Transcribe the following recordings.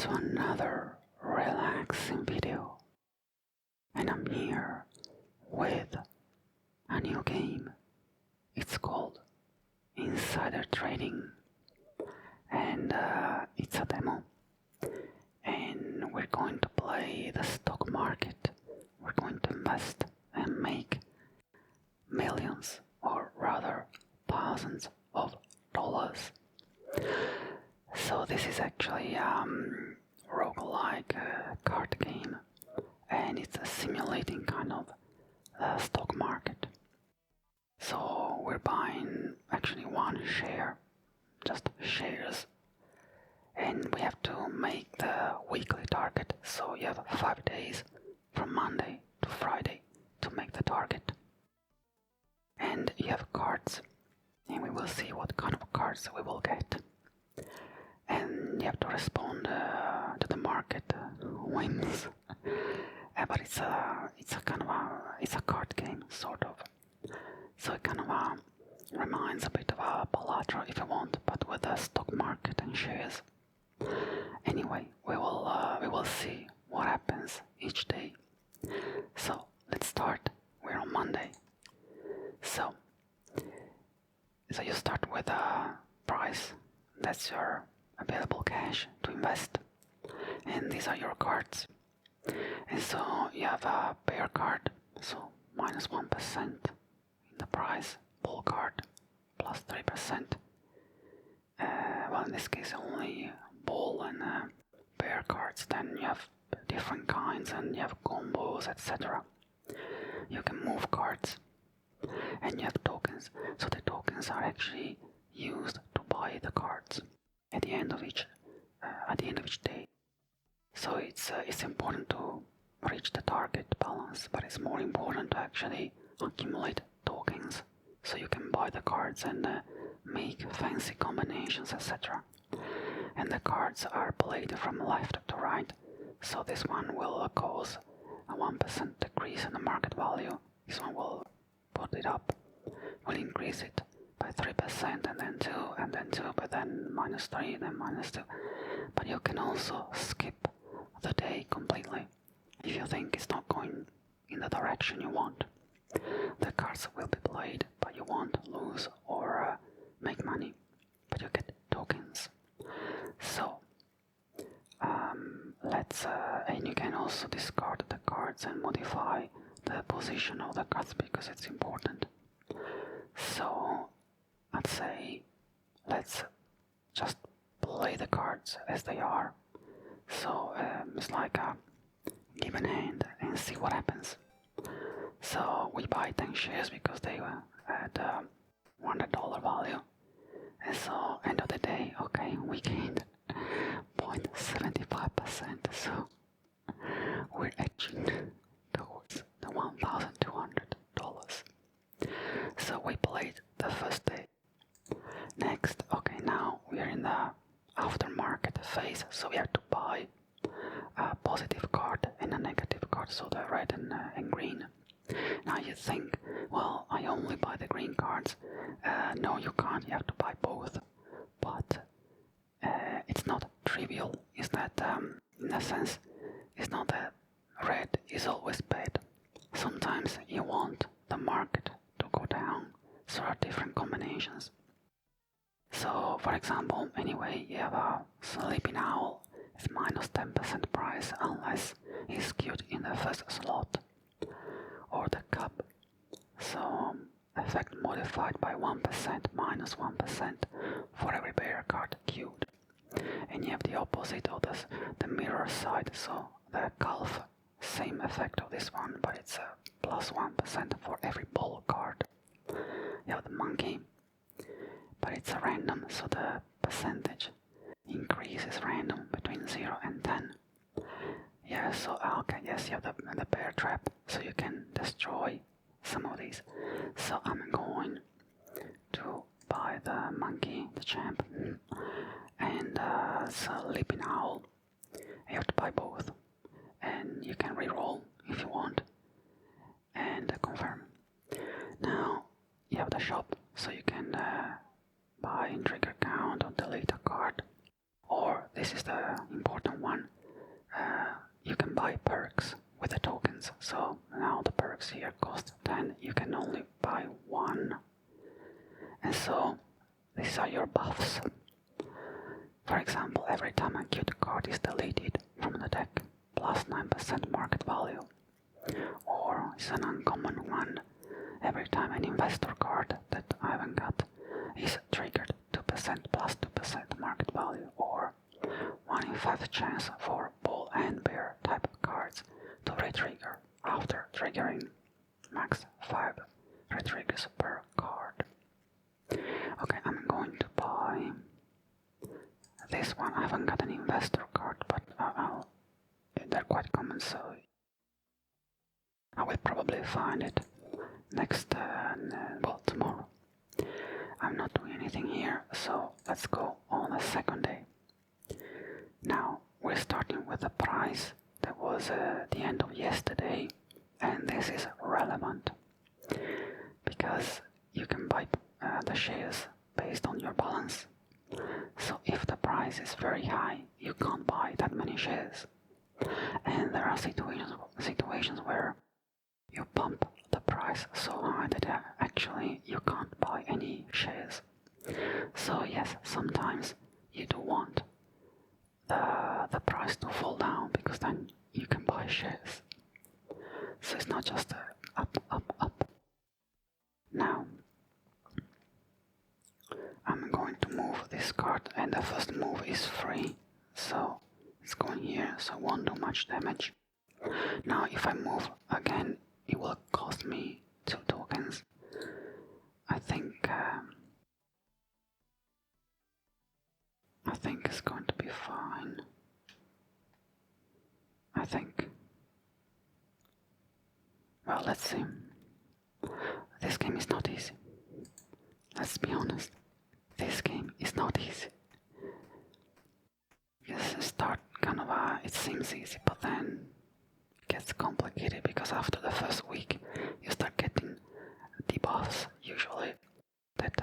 to another relaxing video, and I'm here with a new game. It's called Insider Trading, and it's a demo, and we're going to play the stock market. We're going to invest and make millions, or rather thousands of dollars. So this is actually roguelike card game, and it's a simulating kind of the stock market. So we're buying actually one share, just shares, and we have to make the weekly target. So you have 5 days from Monday to Friday to make the target. And you have cards, and we will see what kind of cards we will get. And you have to respond to the market whims. But it's a kind of it's a card game, sort of. So it kind of reminds a bit of a Balatro if you want, but with the stock market and shares. Anyway, we will see what happens each day. So let's start. We're on Monday. So you start with a price. That's your available cash to invest, and these are your cards. And so you have a bear card, so minus 1% in the price. Bull card plus 3%. Well, in this case only bull and bear cards. Then you have different kinds, and you have combos, etc. You can move cards, and you have tokens. So the tokens are actually used to buy the cards at the end of each day. So it's important to reach the target balance, but it's more important to actually accumulate tokens so you can buy the cards and make fancy combinations, etc. And the cards are played from left to right. So this one will cause a 1% decrease in the market value. This one will put it up, will increase it by 3%, and then 2, and then 2, but then minus 3, then minus 2. But you can also skip the day completely if you think it's not going in the direction you want. The cards will be played, but you won't lose or make money, but you get tokens. So and you can also discard the cards and modify the position of the cards because it's important. So I'd say let's just play the cards as they are. So it's like a give in hand and see what happens. So we buy 10 shares because they were at $100 value. And so end of the day, okay, we gained 0.75%. So we're edging towards the $1,200. So we played the first day. Next, okay, now we are in the aftermarket phase, so we have to buy a positive card and a negative card, so the red and green. Now you think, well, I only buy the green cards. No, you can't, you have to buy both. But it's not trivial, is that in a sense, it's not that red is always bad. Sometimes you want the market to go down, so there are different combinations. So, for example, anyway, you have a sleeping owl. It's minus 10% price unless it's queued in the first slot. Or the cup. So, effect modified by 1%, minus 1% for every bear card queued. And you have the opposite of this, the mirror side. So, the calf, same effect of this one, but it's a plus 1% for every bull card. You have the monkey, but it's a random, so the percentage increase is random between 0 and 10. Yeah, so okay, yes, you have the bear trap, so you can destroy some of these. So I'm going to buy the monkey, the champ, and sleeping owl. You have to buy both, and you can reroll if you want, and confirm. Now you have the shop, so you can buy in trigger count or delete a card, or this this is the important one. You can buy perks with the tokens. So now the perks here cost 10. You can only buy 1. And so these are your buffs. For example, every time a cute card is deleted from the deck, plus 9% market value. Or it's an uncommon one. Every time an investor card that I haven't got is triggered, 2% plus 2% market value. Or 1 in 5 chance for bull and bear type of cards to retrigger after triggering, max 5 retriggers per card. Okay, I'm going to buy this one. I haven't got an investor card, but they're quite common, so I will probably find it next, well, tomorrow. I'm not doing anything here, so let's go on the second day. Now, we're starting with the price that was the end of yesterday, and this is relevant because you can buy the shares based on your balance. So if the price is very high, you can't buy that many shares. And there are situations where you pump the price so high that actually you can't buy any shares. So yes, sometimes you do want the price to fall down because then you can buy shares. So it's not just up, up, up. Now, I'm going to move this card, and the first move is free, so it's going here, so it won't do much damage. Now if I move again, it will cost me 2 tokens. I think it's going to be fine. I think. Well, let's see. This game is not easy. Let's be honest. This game is not easy. Yes, start kind of it seems easy, but then it gets complicated because after the first week you start getting debuffs usually that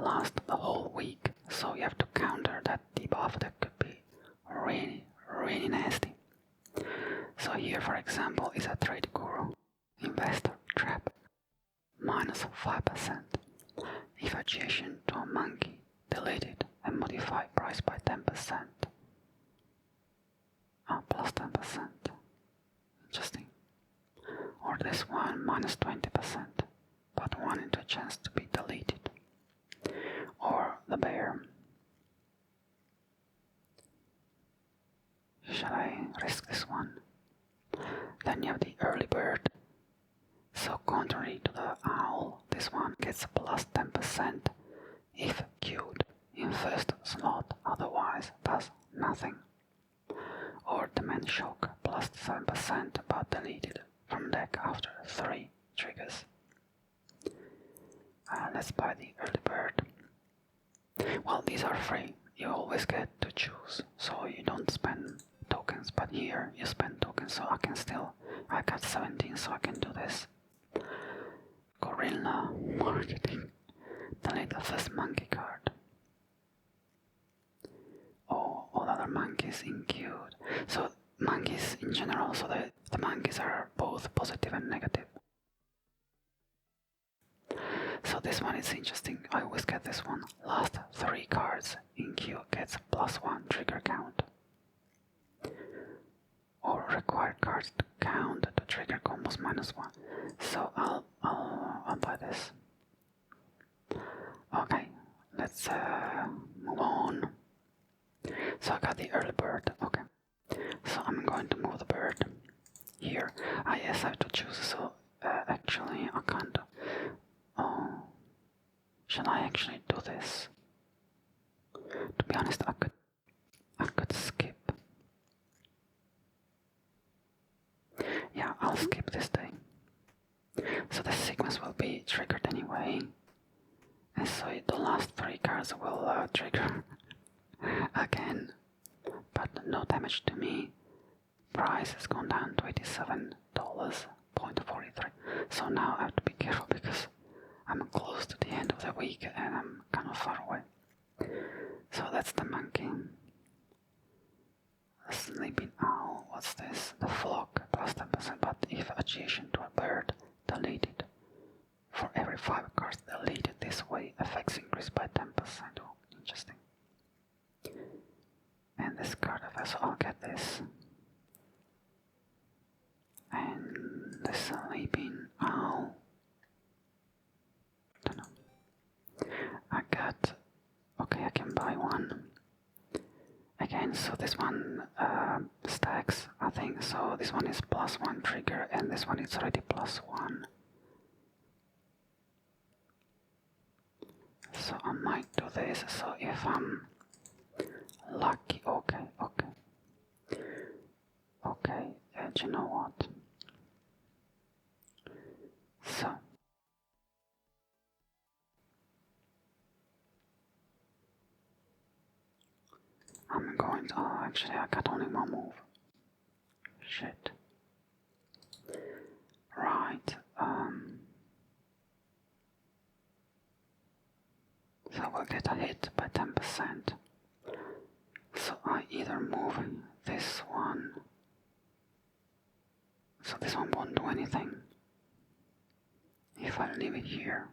last the whole week. So you have to counter that debuff that could be really, really nasty. So here, for example, is a trade guru, investor trap, minus 5%. If adjacent to a monkey, delete it and modify price by 10%. Plus 10%. Interesting. Or this one, minus 20%, but 1 into a chance to be deleted. Or the bear. Shall I risk this one? Then you have the early bird. So contrary to the owl, this one gets plus 10% if queued in first slot, otherwise does nothing. Or the man shock, plus 7% but deleted from deck after 3 triggers. Let's buy the early bird. Well, these are free. You always get to choose, so you don't spend tokens, but here you spend tokens, so I got 17, so I can do this. Gorilla marketing. Delete the first monkey card. Oh, all other monkeys include. So monkeys in general, so the monkeys are both positive and negative. So this one is interesting. I always get this one. Last 3 cards in queue gets plus 1 trigger count. Or required cards to count the trigger combos minus 1. So I'll buy this. Okay, let's move on. So I got the early bird. Okay, so I'm going to move the bird here. Yes, I have to choose. So actually, I can't. Oh, shall I actually do this? To be honest, I could skip. Yeah, I'll skip this day. So the sequence will be triggered anyway. And so the last 3 cards will trigger again. But no damage to me. Price has gone down to $87.43. So now I have to be careful because I'm close to the end of the week and I'm kind of far away. So that's the monkey. Sleeping owl, what's this? The flock plus 10%, but if adjacent to a bird, deleted. For every 5 cards deleted this way, effects increase by 10%. Oh, interesting. And this card effect, so I'll get this. And the sleeping owl. Don't know. I got. Okay, I can buy one. Again, so this one stacks, I think. So this one is +1 trigger, and this one is already +1. So I might do this. So if I'm lucky, okay. Do you know what? So I'm going to. Oh, actually, I got only one move. Shit. Right. So we'll get a hit by 10%. So I either move this one. So this one won't do anything. If I leave it here.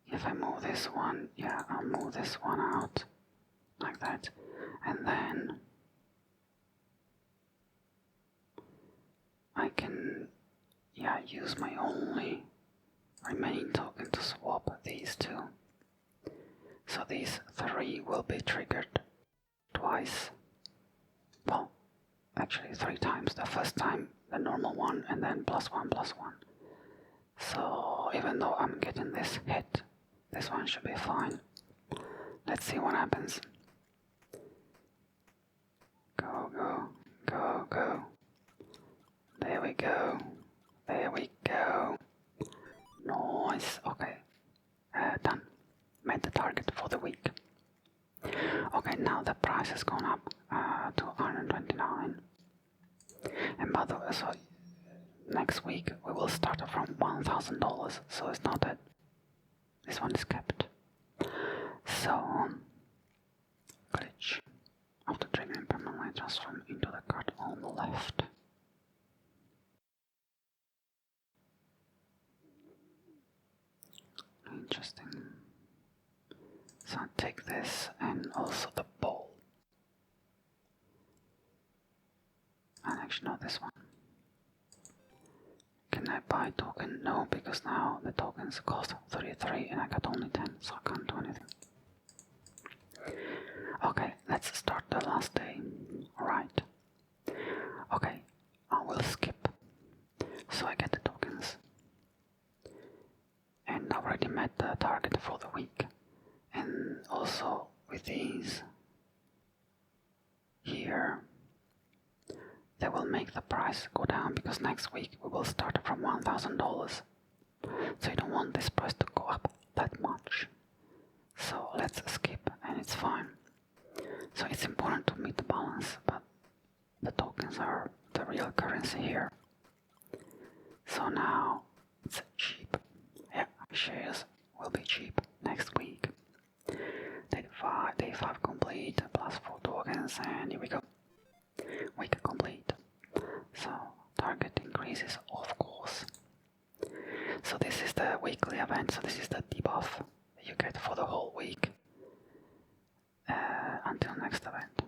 If I move this one, yeah, I'll move this one out. Like that. And then I can, yeah, use my only remaining token to swap these two. So these 3 will be triggered twice. Well, actually 3 times. The first time the normal one, and then +1/+1. So even though I'm getting this hit, this one should be fine. Let's see what happens. Go, go, go, go. There we go. There we go. Nice. Okay. Done. Met the target for the week. Okay, now the price has gone up to 129. And by the way, so next week we will start from $1,000, so it's not that this one is kept. So, glitch. After triggering permanently transform into the card on the left. Interesting. So I take this and also the ball. And actually not this one. Can I buy token? No, because now the tokens cost 33 and I got only 10, so I can't do anything. Okay, let's start the last day. Alright. Okay, I will skip. So I get the tokens. And I already met the target for the week. And also with these here, they will make the price go down because next week we will start from $1,000. So you don't want this price to go up that much. So let's skip and it's fine. So it's important to meet the balance, but the tokens are the real currency here. So now it's cheap. Yeah, shares will be cheap next week. Day 5 complete, +4 tokens, and here we go. Week complete. So target increases, of course. So this is the weekly event, so this is the debuff that you get for the whole week. Until next event.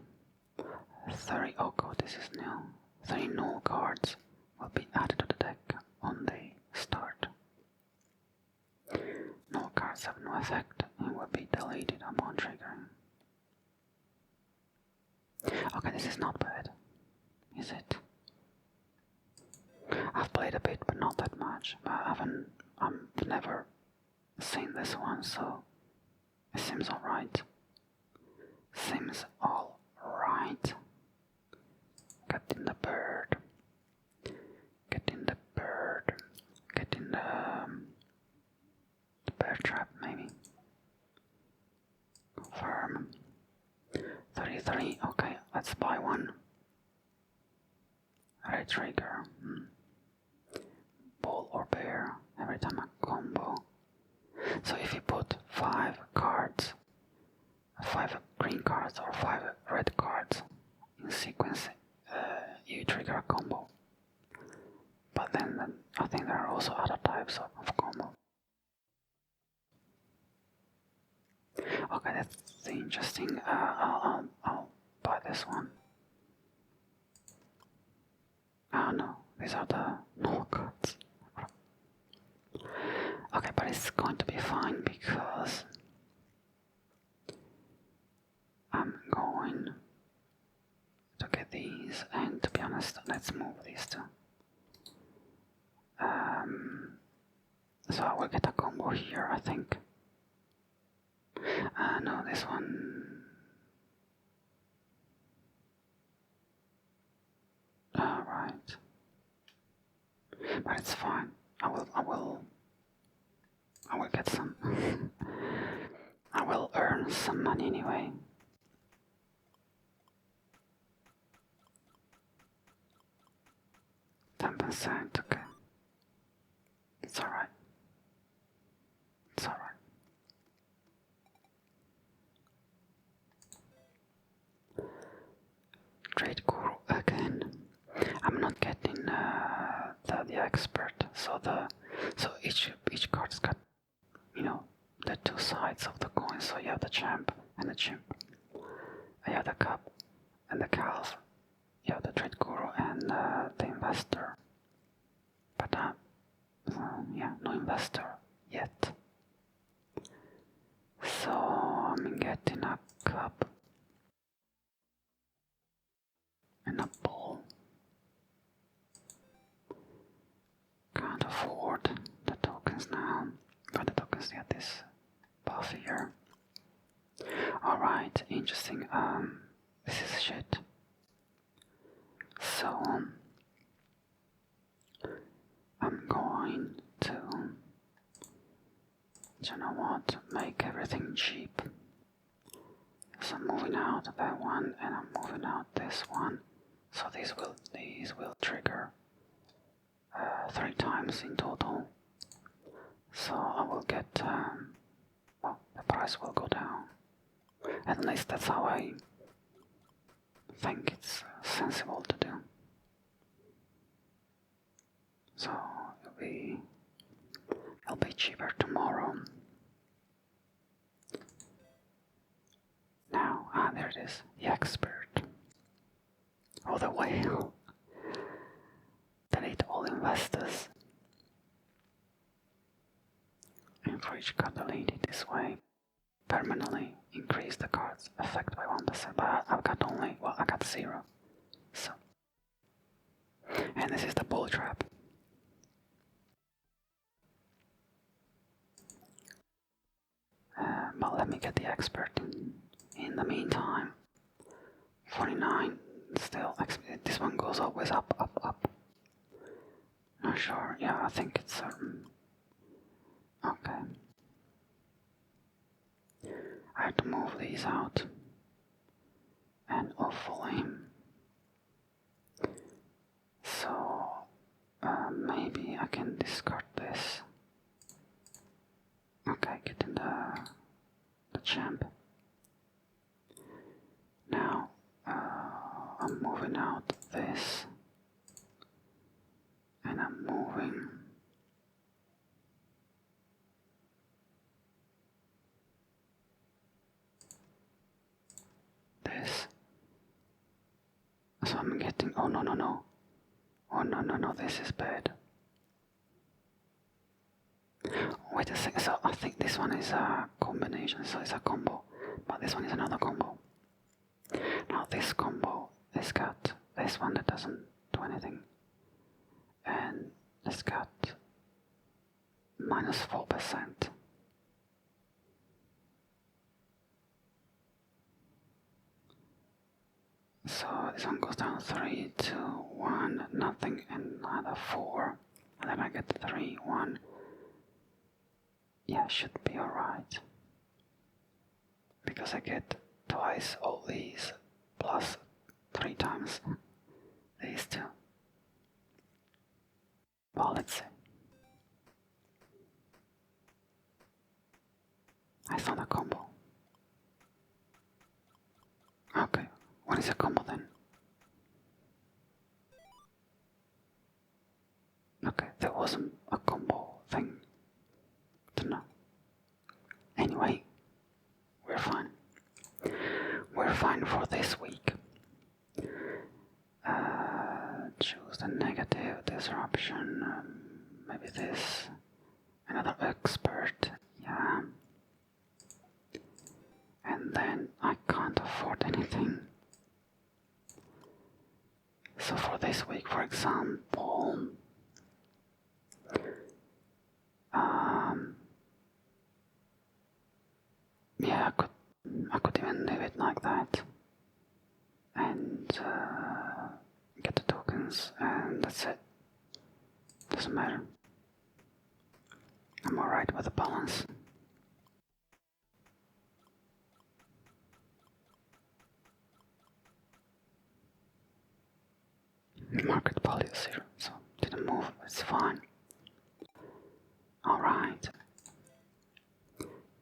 30, oh god, this is new. 30 null cards will be added to the deck on the start. Null cards have no effect and will be deleted upon triggering. Okay, this is not bad, is it? I've played a bit, but not that much. I've never seen this one, so it seems alright. Seems alright. Getting the bird. Getting the bird. Getting the bear trap, maybe. Confirm. 33, okay, let's buy one. Red trigger. Bull or bear, every time a combo. So if you put 5 cards, 5 green cards or 5 red cards Okay, that's interesting. I'll buy this one. Oh no, these are the null cards. Okay, but it's going to be fine because I'm going to get these, and to be honest, let's move these two. So I will get a combo here, I think. No, this one. Right. But it's fine. I will get some. I will earn some money anyway. %, okay. It's alright. It's alright. Trade Guru again. I'm not getting the expert, so each card's got, you know, the two sides of the coin. So you have the champ and the chimp. You have the cup and the calf. You have the trade guru and the investor. But yeah, no investor yet. So I'm getting a cup and a ball. Can't afford the tokens now. Got the tokens, get this buff here. Alright, interesting. This is shit. So I'm going to, you know what, make everything cheap. So I'm moving out that one and I'm moving out this one. So these will trigger 3 times in total. So I will get, well, the price will go down. At least that's how I think it's sensible to do. So it'll be cheaper tomorrow. Now, there it is, the expert. Oh, the whale. Delete all investors. And for each card deleted this way, permanently increase the card's effect by 1%. But I've got only, well, I got 0. So, and this is the bull trap. But let me get the expert. In the meantime, 49 still. This one goes always up, up, up. Not sure. Yeah, I think it's okay. I have to move these out, and hopefully, so maybe I can discard this. Okay, getting the champ. Now I'm moving out this, and I'm moving this. So I'm getting, oh no, oh no, this is bad. Wait a second, so I think this one is a combination, so it's a combo, but this one is another combo. Now this combo has got this one that doesn't do anything, and it's got minus 4%. So this one goes down 3, 2, 1, nothing, and another 4, and then I get 3, 1. Yeah, should be alright. Because I get twice all these, plus 3 times these two. Well, let's see. I found a combo. Okay, what is a combo then? Okay, there wasn't a combo thing to know. Anyway, we're fine for this week. Choose the negative disruption. Maybe this. Another expert. Yeah. And then I can't afford anything. So for this week, for example, yeah, I could even do it like that, and get the tokens, and that's it. Doesn't matter. I'm alright with the balance. Market value 0, so didn't move, it's fine. Alright.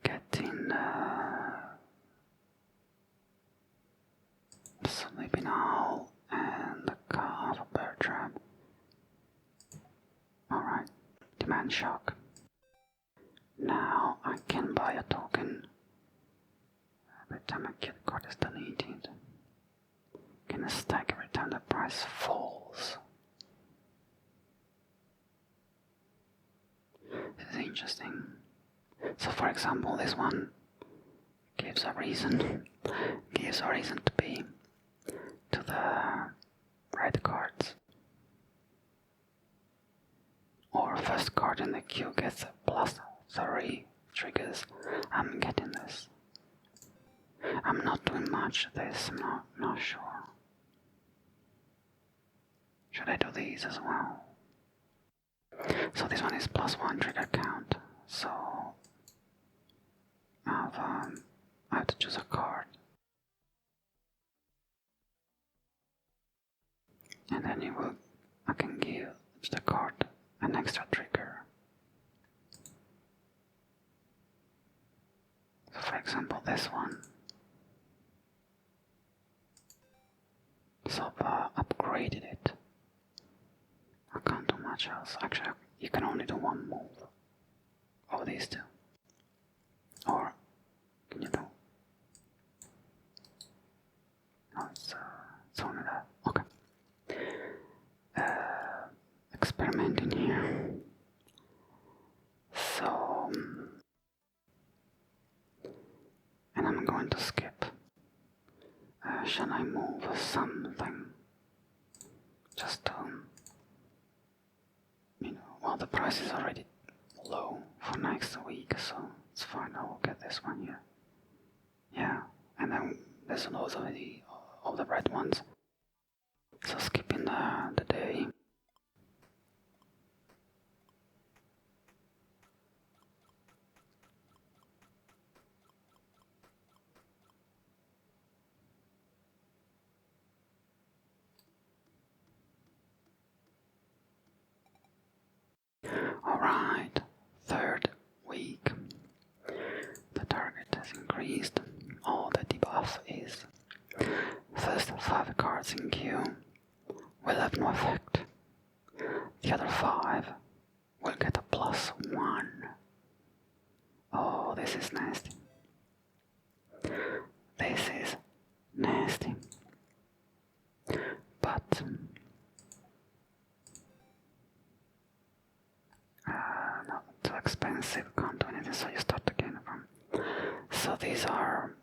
Getting Sleeping Owl and the Calf Bear Trap. Alright, Demand Shock. Now I can buy a token. Every time a kit card is deleted, can a stack every time the price falls. This is interesting. So for example, this one gives a reason to be to the red cards. Or first card in the queue gets a +3 triggers. I'm getting this. I'm not doing much of this, I'm not sure. Should I do these as well? So this one is +1 trigger count, so I have to choose a card. And then I can give the card an extra trigger. So for example, this one. So I've upgraded it. I can't do much else. Actually, you can only do one move of these two. Or can you do? No, it's only that. Okay. Experimenting here. So, and I'm going to skip. Shall I move something? Just to, well, the price is already low for next week, so it's fine. I will get this one here. Yeah, and then there's loads of the red ones. So skipping the day. Alright, third week. The target has increased. All the debuff is first 5 cards in queue will have no effect. The other 5 will get a +1. Oh, this is nasty. This is nasty. But not too expensive, can't do anything, so you start again from. So these are.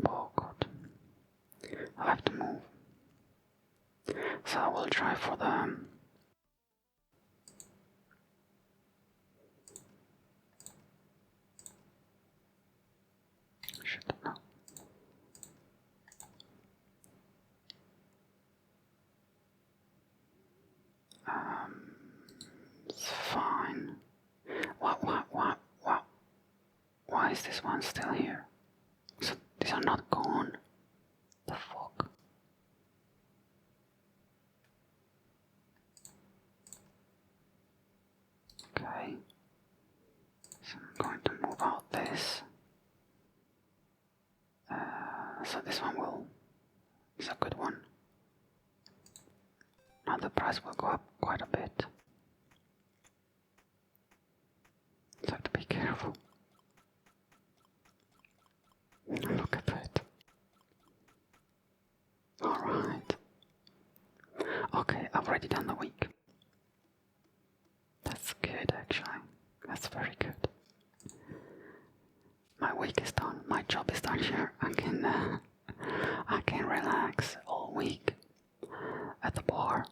Oh god. I have to move. So I will try for the. Shit, no. It's fine. Why is this one still here? So these are not gone. The fuck? Okay. So I'm going to move out this. So this one is a good one. Now the price will go up quite a bit. So I have to be careful. Look at that. Okay, I've already done the week. That's good, actually. That's very good. My week is done. My job is done here. I can relax all week at the bar,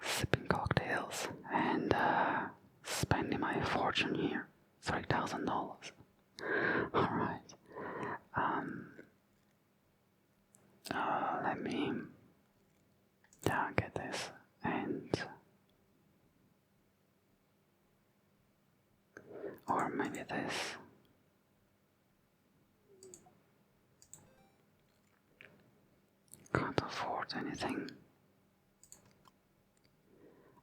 sipping cocktails and spending my fortune here, $3,000. All right. Let me get this and. Or maybe this. Can't afford anything.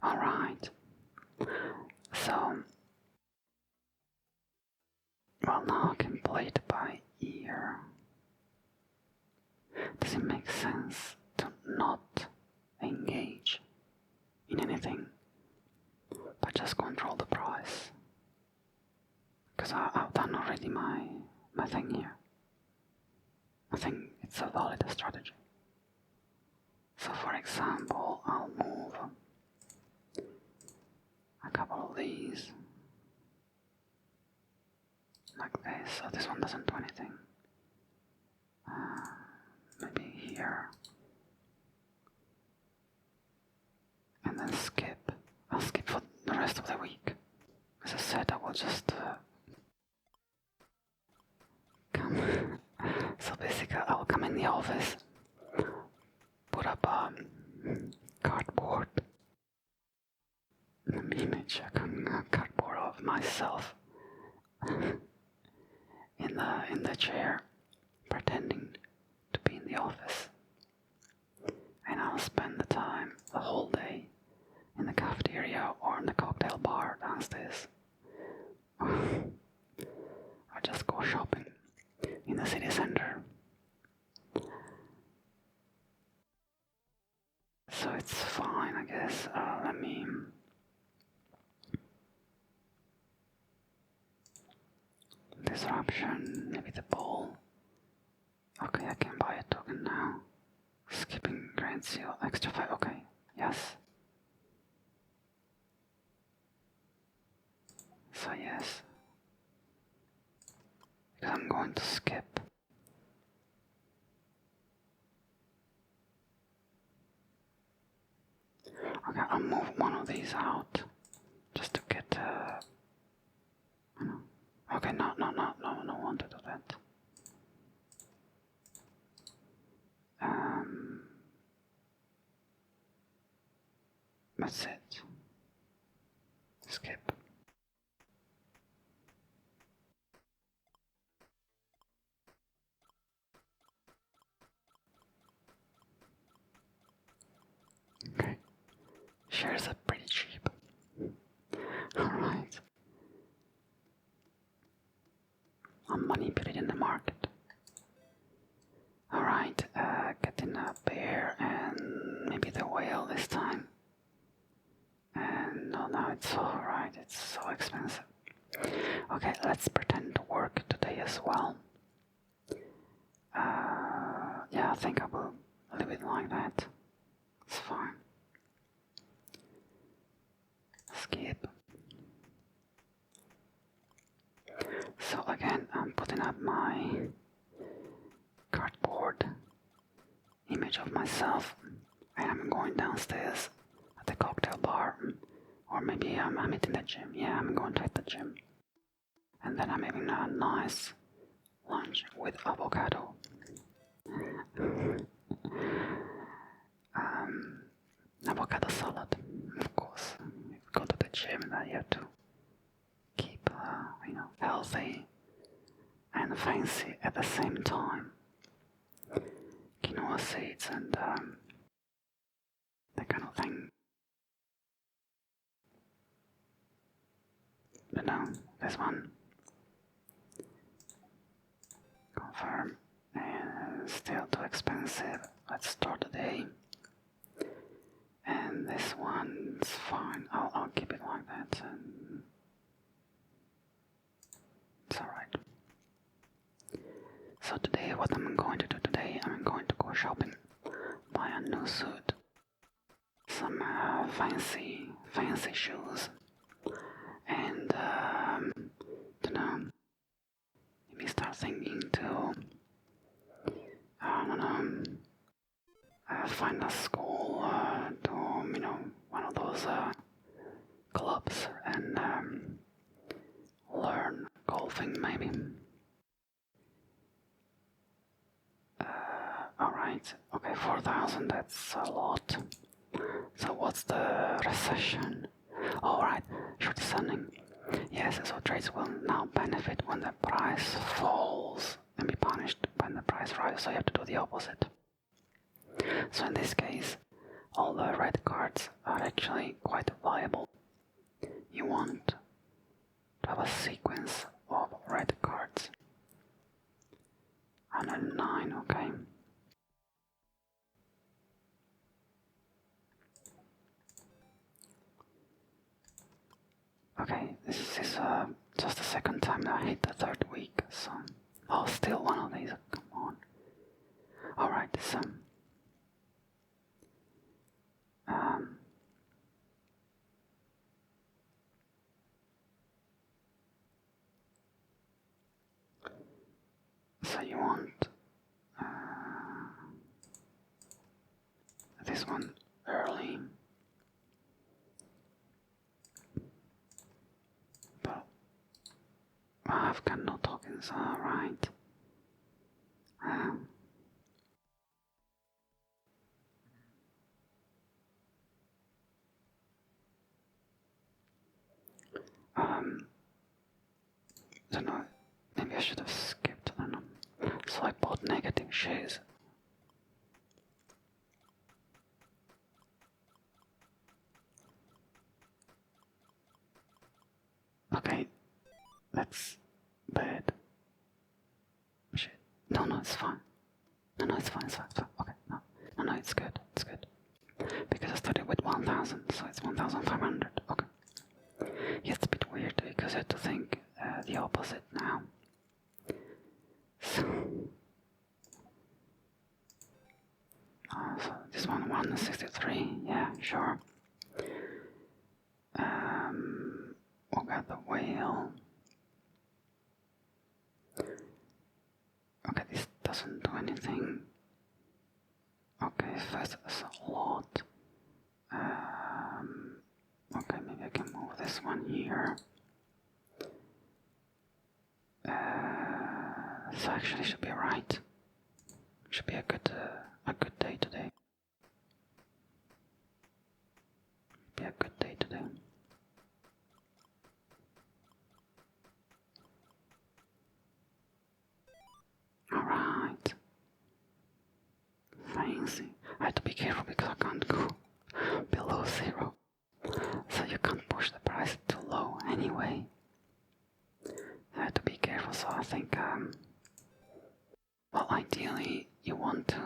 Alright. So, well, now I can play it by ear. Does it make sense to not engage in anything but just control the price? Because I've done already my thing here. I think it's a valid strategy. So for example, I'll move a couple of these like this, so this one doesn't do anything. Maybe here. And then skip. I'll skip for the rest of the week. As I said, I will just come. So basically, I will come in the office, put up a cardboard image, a cardboard of myself in the chair, pretending to be in the office, and I'll spend the time, the whole day, in the cafeteria or in the cocktail bar downstairs. Or just go shopping in the city center. So it's fine, I guess. Let me. Disruption, maybe the ball. Okay, I can buy a token now. Skipping Grand Seal, extra 5. Okay, yes. So, yes. Because I'm going to skip. Okay, I'll move one of these out just to get. Okay, no, want to do that. That's it. Skip. Okay. Shares are pretty cheap. Alright. I'm manipulating the market. Alright, getting a bear and maybe the whale this time. And no, now it's alright, it's so expensive. Okay, let's pretend to work today as well. Yeah, I think I will leave it like that. It's fine. Skip. So again, I'm putting up my cardboard image of myself, and I'm going downstairs at the cocktail bar, or maybe I'm hitting the gym. Yeah, I'm going to hit the gym, and then I'm having a nice lunch with avocado. Avocado salad, of course. You go to the gym, and you have to keep, healthy and fancy at the same time. Quinoa seeds and that kind of thing. But no, this one. Confirm. And still too expensive. Let's start the day. And this one's fine. I'll keep it like that. And it's alright. So today, what I'm going to do today, I'm going to go shopping, buy a new suit, some fancy shoes, and don't know. Maybe start thinking to I don't know, find a school to one of those clubs and learn golfing maybe. Alright, okay, 4,000, that's a lot. So what's the recession? Alright, short descending. Yes, so trades will now benefit when the price falls and be punished when the price rises, so you have to do the opposite. So in this case, all the red cards are actually quite viable. You want to have a sequence of red cards. 109, okay. Okay, this is just the second time that I hit the third week, so... Oh, still one of these, come on. Alright, so... So you want... this one early. But... I've got no tokens, alright. Don't know, maybe I should have skipped, I don't know. So I bought negative shares. Okay, that's bad. Shit. No, it's fine. No, it's fine, it's fine. Okay, no, it's good, it's good. Because I started with 1,000, so it's 1,500. Okay. Yeah, it's a bit weird because I have to think the opposite now. So, so this one, 163. Yeah, sure. We'll get the whale. Okay, this doesn't do anything. Okay, first it's a lot. Okay, maybe I can move this one here. So actually should be right. Should be a good day today. Be a good day today. Alright. Fancy. I have to be careful because I can't go below 0. So you can't push the price too low anyway. I have to be careful, so I think, well, ideally you want to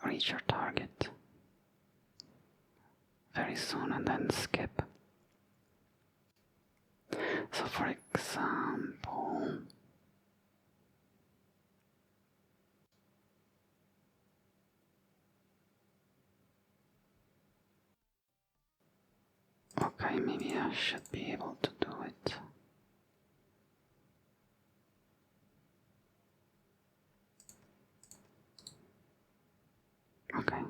reach your target very soon and then skip. So for example, okay, maybe I should be able to do it. Okay,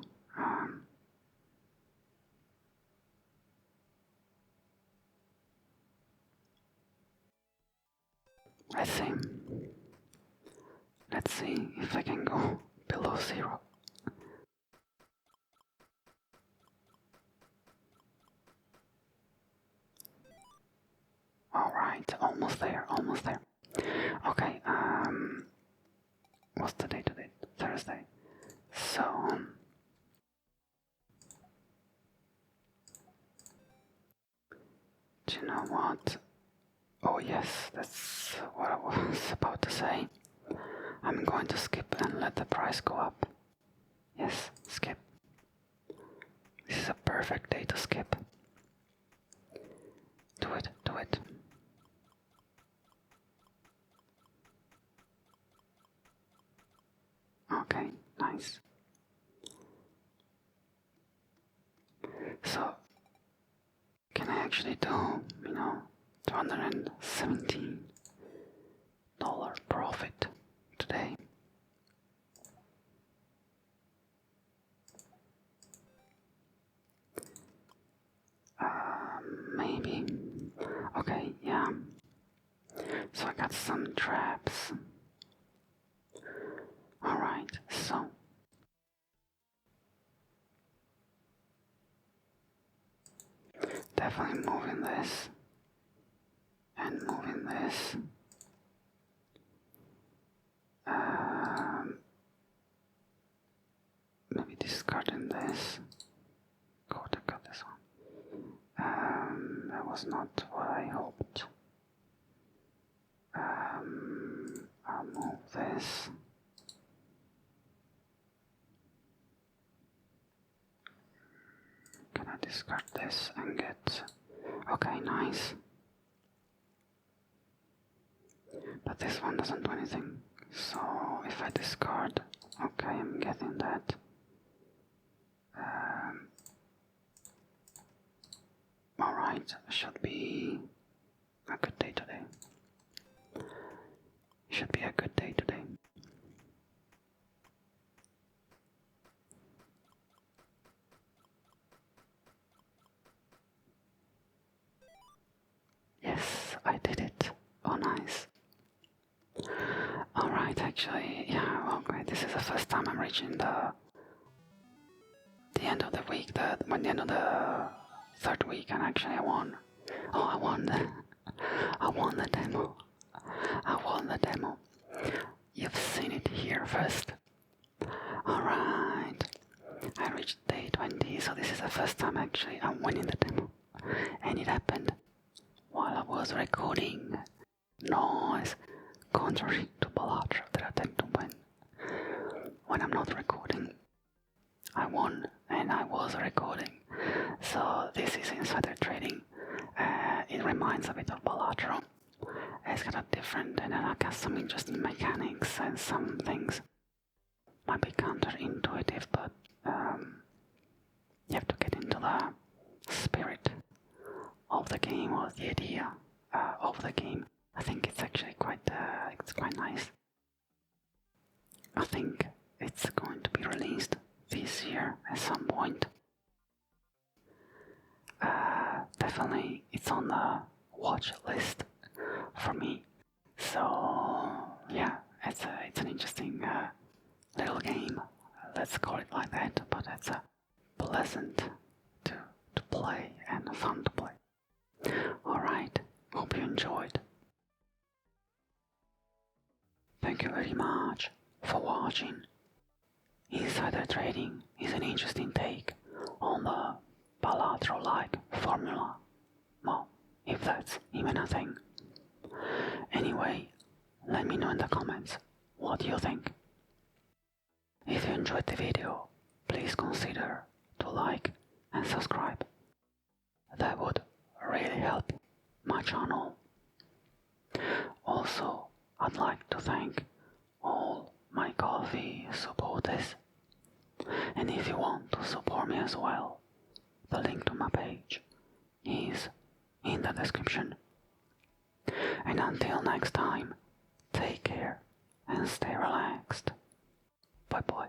let's see if I can go below 0. Alright, almost there. Okay, what's the date today? Thursday. So, do you know what? Oh yes, that's what I was about to say. I'm going to skip and let the price go up. Yes, skip. This is a perfect day to skip. Do it. Okay, nice. So $517 profit today. Maybe. Okay, yeah. So I got some traps. Alright, so definitely moving this and moving this. Maybe discarding this. Got this one. That was not what I hoped. I'll move this. Can I discard this and get... Okay, nice. But this one doesn't do anything. So if I discard... Okay, I'm getting that. Alright, should be a good day today. Should be a good day today. Yes, I did it. Oh, nice. Alright, actually, yeah, okay, this is the first time I'm reaching the end of the week, the end of the third week, and actually I won. Oh, I won the demo. I won the demo. You've seen it here first. Alright. I reached day 20, so this is the first time actually I'm winning the demo. And it happened while I was recording. Noise. Contrary to Balatro that I tend to win. When I'm not recording, I won and I was recording. So this is insider trading. It reminds a bit of Balatro. It's got a different, and I got some interesting mechanics, and some things might be counterintuitive, but you have to get into the spirit of the game, or the idea of the game. I think it's actually quite nice. I think it's going to be released this year at some point. Definitely, it's on the watch list for me. So yeah, it's an interesting little game. Let's call it like that. But it's pleasant to play and fun to play. All right, hope you enjoyed. Thank you very much for watching. Insider trading is an interesting take on the Balatro-like formula. Well, if that's even a thing. Anyway, let me know in the comments what you think. If you enjoyed the video, please consider to like and subscribe. That would really help my channel. Also, I'd like to thank all my Ko-fi supporters. And if you want to support me as well, the link to my page is in the description. And until next time, take care and stay relaxed. Bye bye.